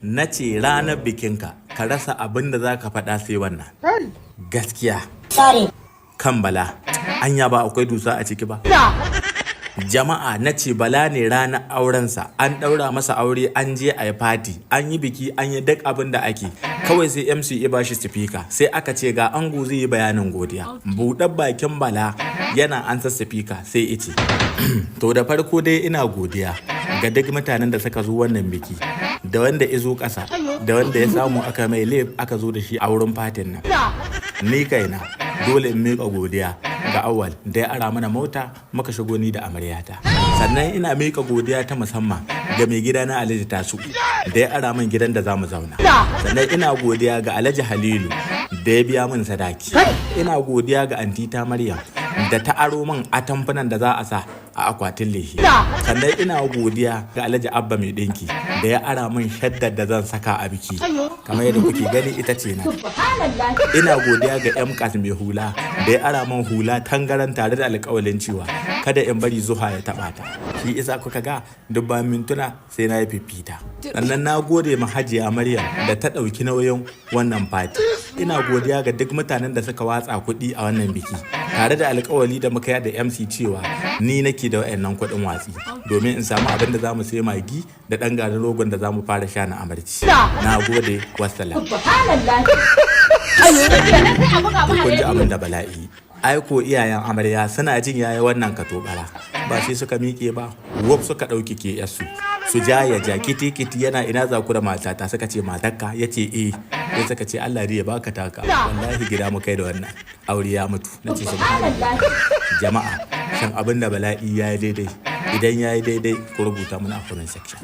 Na ce ranar bikinka ka rasa abin da za ka faɗa sai wannan. Gaskiya. Kan Bala, anya ba akwai dusa a ciki ba. Jama'a na ce Bala ne ranar aurensa, an ɗaura masa aure, an je a yi fati, an yi biki, an yi duk abin da ake. Kawai sai MC ya bashi sifika, sai aka ce ga ango zai yi bayanin godiya. Buɗar bakin Bala yana ansa sifika sai ice. To da farko dai ina godiya ga duk mutanen da suka zo wannan biki, da wanda ya zo ƙasa, da wanda ya samu aka mai laif aka zo da shi a wurin fatin nan. Ni kaina dole in miƙa godiya ga Awal da ya ara mana mota muka shigo ni da amaryata. Sannan ina miƙa godiya ta musamman ga mai gida na Alhaji Tasu da ya ara min gidan da zamu zauna. Sannan ina godiya ga Alhaji Halilu da ya biya min sadaki. Ina godiya ga Antita Maryam da ta aro min atamfunan da za a sa a akwatin lehi. Sannan ina godiya ga Alhaji Abba mai ɗinki da ya ara min shaddar da zan saka a biki. Kamar yadda kuke gani ita ce na. Ina godiya ga M-Kas mai hula da ya ara min hula tangaran tare da alƙawalin cewa kada in bari zuha ya taɓa ta. Shi isa kuka ga dubban mintuna sai na yi fifita. Sannan na gode ma Hajiya Maryam da ta ɗauki nauyin wannan fati. Ina godiya ga duk mutanen da suka watsa kuɗi a wannan biki, tare da alƙawali da muka yi da MC cewa ni nake da wayannan kuɗin watsi domin in samu abin da za mu sai magi da ɗan garin rogon da za mu fara sha na amarci. Na gode, wassalam. Kun ji abin da bala'i. Aiko iyayen amarya suna jin yayi wannan katobara ba sai suka miƙe ba, wuf suka ɗauki ke yasu su ja ya ja kiti yana ina za ku da matata, suka ce matarka, ya ce eh, sai suka ce Allah ya baka taka. Wallahi gida mu kai da wannan aure ya mutu. Na ce subhanallah. Jama'a shan abin da bala'i ya yi daidai, idan ya yi daidai ku rubuta mana a comment section.